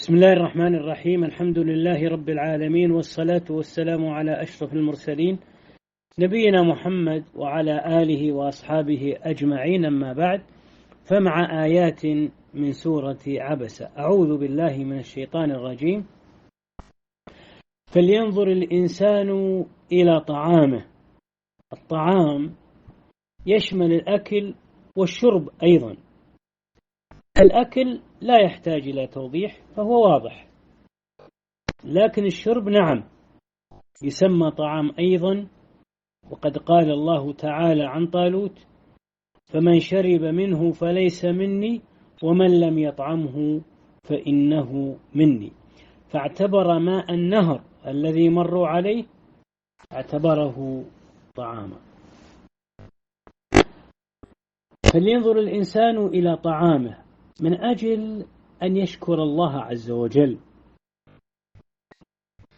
بسم الله الرحمن الرحيم. الحمد لله رب العالمين، والصلاة والسلام على أشرف المرسلين نبينا محمد وعلى آله وأصحابه أجمعين. أما بعد، فمع آيات من سورة عبسة. أعوذ بالله من الشيطان الرجيم. فلينظر الإنسان إلى طعامه. الطعام يشمل الأكل والشرب أيضا. الأكل لا يحتاج إلى توضيح فهو واضح، لكن الشرب نعم يسمى طعام أيضا. وقد قال الله تعالى عن طالوت: فمن شرب منه فليس مني ومن لم يطعمه فإنه مني. فاعتبر ماء النهر الذي مروا عليه اعتبره طعاما. فلينظر الإنسان إلى طعامه من أجل أن يشكر الله عز وجل،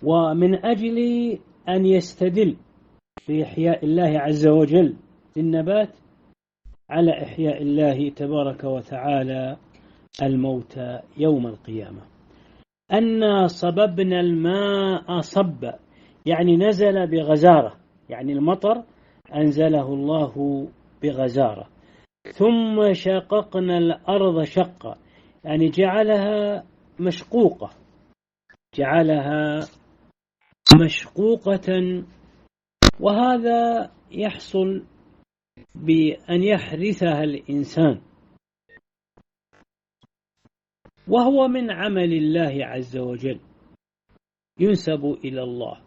ومن أجل أن يستدل في إحياء الله عز وجل للنبات على إحياء الله تبارك وتعالى الموتى يوم القيامة. أن صببنا الماء صبا، يعني نزل بغزارة، يعني المطر أنزله الله بغزارة. ثم شققنا الأرض شقا، يعني جعلها مشقوقة، جعلها مشقوقة. وهذا يحصل بأن يحرثها الإنسان، وهو من عمل الله عز وجل ينسب إلى الله: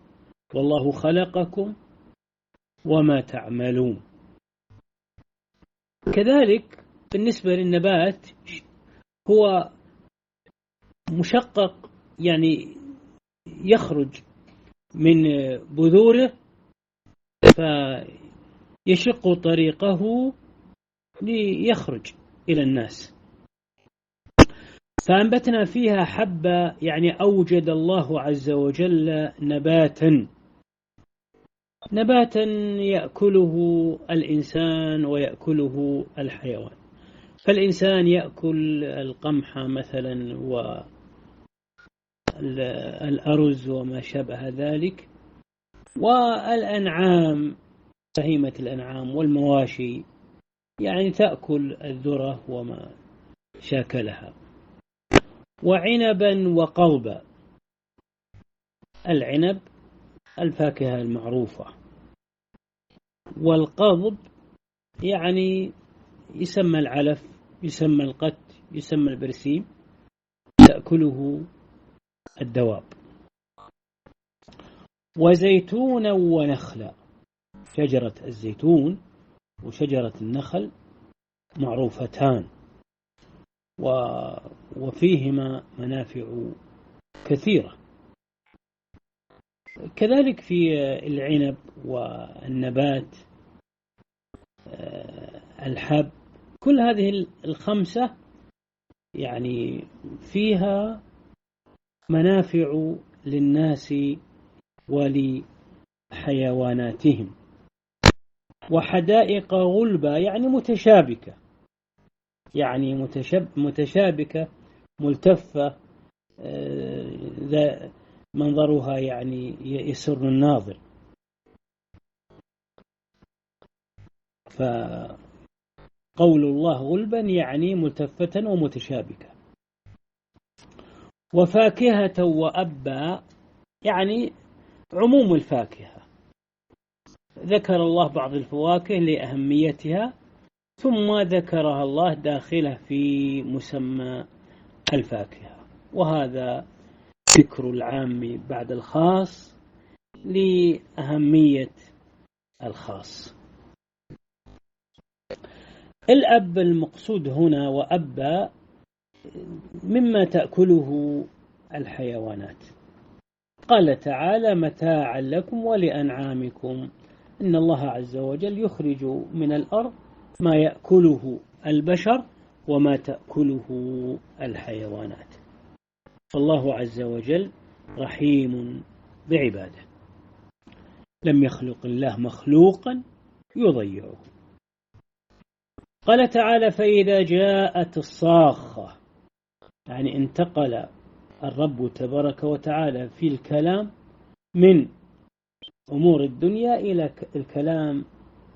والله خلقكم وما تعملون. كذلك بالنسبة للنبات هو مشقق، يعني يخرج من بذوره فيشق طريقه ليخرج إلى الناس. فأنبتنا فيها حبة، يعني أوجد الله عز وجل نباتا يأكله الإنسان ويأكله الحيوان. فالإنسان يأكل القمح مثلا والأرز وما شابه ذلك، والأنعام بهيمة الأنعام والمواشي يعني تأكل الذرة وما شاكلها. وعنبا وقضبا. العنب الفاكهة المعروفة، والقضب يعني يسمى العلف، يسمى القت، يسمى البرسيم، تأكله الدواب. وزيتونا ونخلا. شجرة الزيتون وشجرة النخل معروفتان، وفيهما منافع كثيرة. كذلك في العنب والنبات الحب، كل هذه الخمسة يعني فيها منافع للناس ولحيواناتهم. وحدائق غلبا، يعني متشابكة، يعني متشابكة ملتفة، منظرها يعني يسر الناظر. فقول الله غلبا يعني ملتفة ومتشابكة. وفاكهة وأبا، يعني عموم الفاكهة. ذكر الله بعض الفواكه لأهميتها، ثم ذكرها الله داخلة في مسمى الفاكهة. وهذا ذكر العام بعد الخاص لأهمية الخاص. الأب المقصود هنا وأبا مما تأكله الحيوانات. قال تعالى: متاعا لكم ولأنعامكم. إن الله عز وجل يخرج من الأرض ما يأكله البشر وما تأكله الحيوانات. فالله عز وجل رحيم بعباده، لم يخلق الله مخلوقا يضيعه. قال تعالى: فإذا جاءت الصاخة، يعني انتقل الرب تبارك وتعالى في الكلام من أمور الدنيا إلى الكلام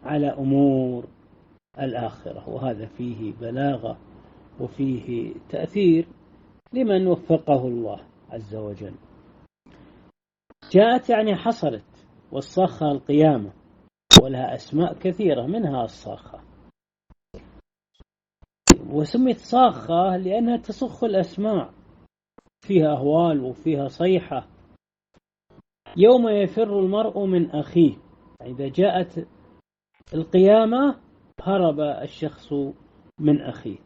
على أمور الآخرة، وهذا فيه بلاغة وفيه تأثير لمن وفقه الله عز وجل. جاءت يعني حصلت، والصاخة القيامة، ولها أسماء كثيرة منها الصاخة، وسميت صاخة لأنها تصخ الأسماع، فيها أهوال وفيها صيحة. يوم يفر المرء من أخيه، إذا جاءت القيامة هرب الشخص من أخيه،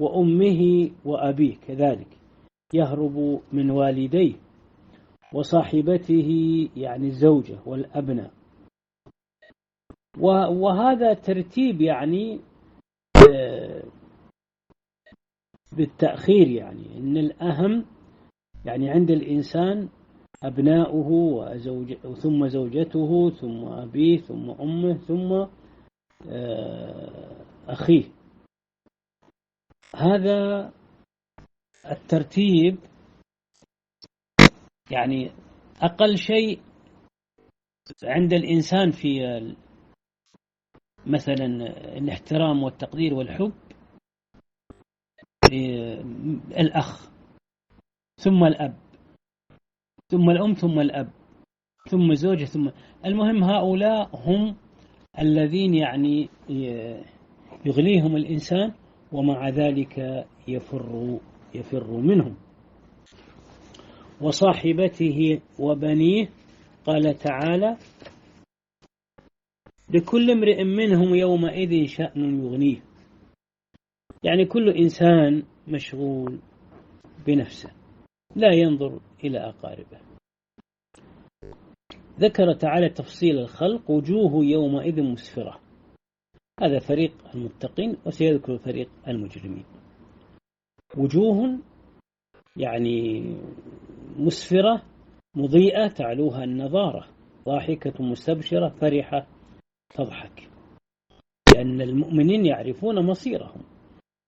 وأمه وأبيه كذلك يهرب من والديه، وصاحبته يعني الزوجة والأبناء. وهذا ترتيب يعني بالتأخير، يعني إن الأهم يعني عند الإنسان أبناؤه ثم زوجته ثم أبيه ثم أمه ثم أخيه. هذا الترتيب يعني أقل شيء عند الإنسان في مثلا الاحترام والتقدير والحب، الأخ ثم الأب ثم الأم ثم الأب ثم زوجة ثم المهم هؤلاء هم الذين يعني يغليهم الإنسان، ومع ذلك يفر منهم. وصاحبته وبنيه، قال تعالى: لكل امرئ منهم يومئذ شأن يغنيه. يعني كل إنسان مشغول بنفسه، لا ينظر إلى أقاربه. ذكر تعالى تفصيل الخلق: وجوه يومئذ مسفرة، هذا فريق المتقين، وسيذكر فريق المجرمين. وجوه يعني مسفرة مضيئة تعلوها النظارة، ضاحكة مستبشرة فرحة تضحك، لأن المؤمنين يعرفون مصيرهم.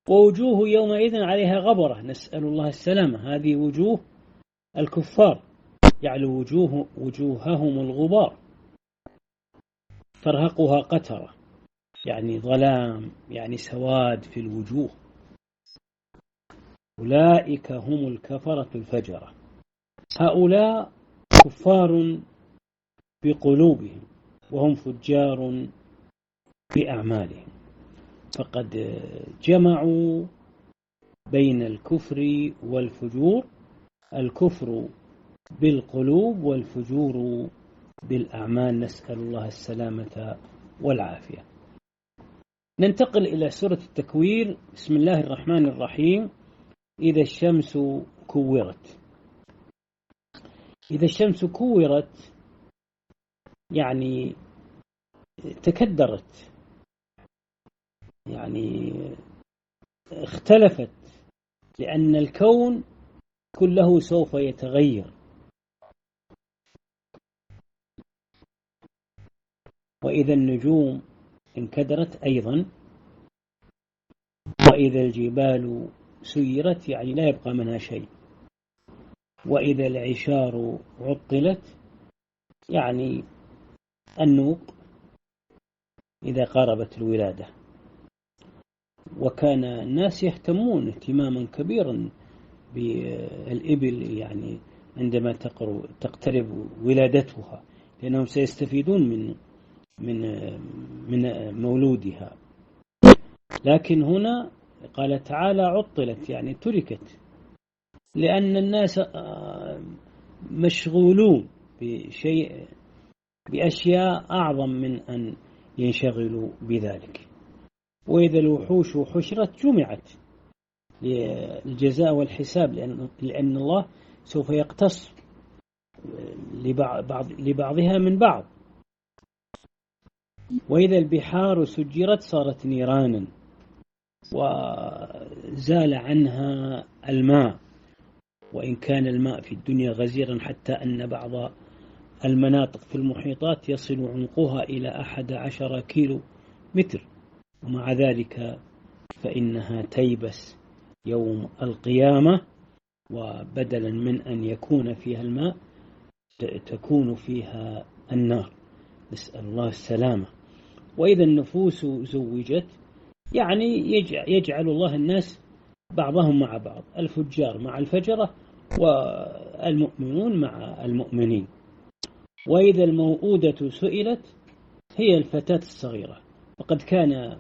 ووجوه يومئذ عليها غبرة، نسأل الله السلامة، هذه وجوه الكفار، يعلو وجوههم الغبار، ترهقها قترة، يعني ظلام، يعني سواد في الوجوه. أولئك هم الكفرة الفجرة، هؤلاء كفار بقلوبهم وهم فجار بأعمالهم، فقد جمعوا بين الكفر والفجور، الكفر بالقلوب والفجور بالأعمال، نسأل الله السلامة والعافية. ننتقل إلى سورة التكوير. بسم الله الرحمن الرحيم. إذا الشمس كورت. إذا الشمس كورت يعني تكدرت، يعني اختلفت، لأن الكون كله سوف يتغير. وإذا النجوم انكدرت أيضا، وإذا الجبال سيرت يعني لا يبقى منها شيء، وإذا العشار عطلت يعني النوق إذا قاربت الولادة. وكان الناس يهتمون اهتماما كبيرا بالإبل، يعني عندما تقترب ولادتها، لأنهم سيستفيدون من مولودها. لكن هنا قال تعالى عطلت، يعني تركت، لأن الناس مشغولون بأشياء أعظم من أن ينشغلوا بذلك. وإذا الوحوش حشرت جمعت للجزاء والحساب، لأن الله سوف يقتص لبعضها من بعض. وإذا البحار سجرت صارت نيرانا وزال عنها الماء، وإن كان الماء في الدنيا غزيرا حتى أن بعض المناطق في المحيطات يصل عمقها إلى 11 كيلو متر، ومع ذلك فإنها تيبس يوم القيامة وبدلا من أن يكون فيها الماء تكون فيها النار، نسأل الله السلامة. وإذا النفوس زوجت يعني يجعل الله الناس بعضهم مع بعض، الفجار مع الفجرة والمؤمنون مع المؤمنين. وإذا الموءودة سئلت هي الفتاة الصغيرة، وقد كان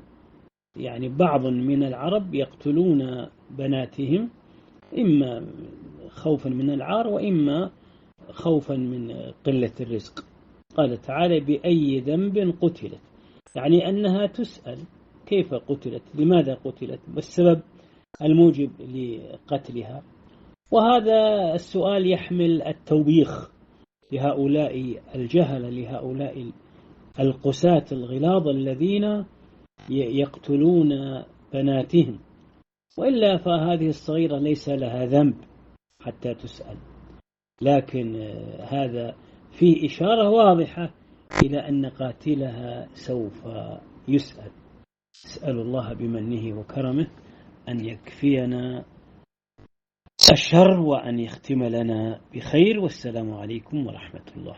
يعني بعض من العرب يقتلون بناتهم إما خوفا من العار وإما خوفا من قلة الرزق. قال تعالى بأي ذنب قتلت، يعني أنها تسأل كيف قتلت، لماذا قتلت، والسبب الموجب لقتلها. وهذا السؤال يحمل التوبيخ لهؤلاء الجهلة، لهؤلاء القساة الغلاظ الذين يقتلون بناتهم، وإلا فهذه الصغيرة ليس لها ذنب حتى تسأل. لكن هذا فيه إشارة واضحة إلى أن قاتلها سوف يسأل. أسأل الله بمنه وكرمه أن يكفينا الشر وأن يختم لنا بخير، والسلام عليكم ورحمة الله.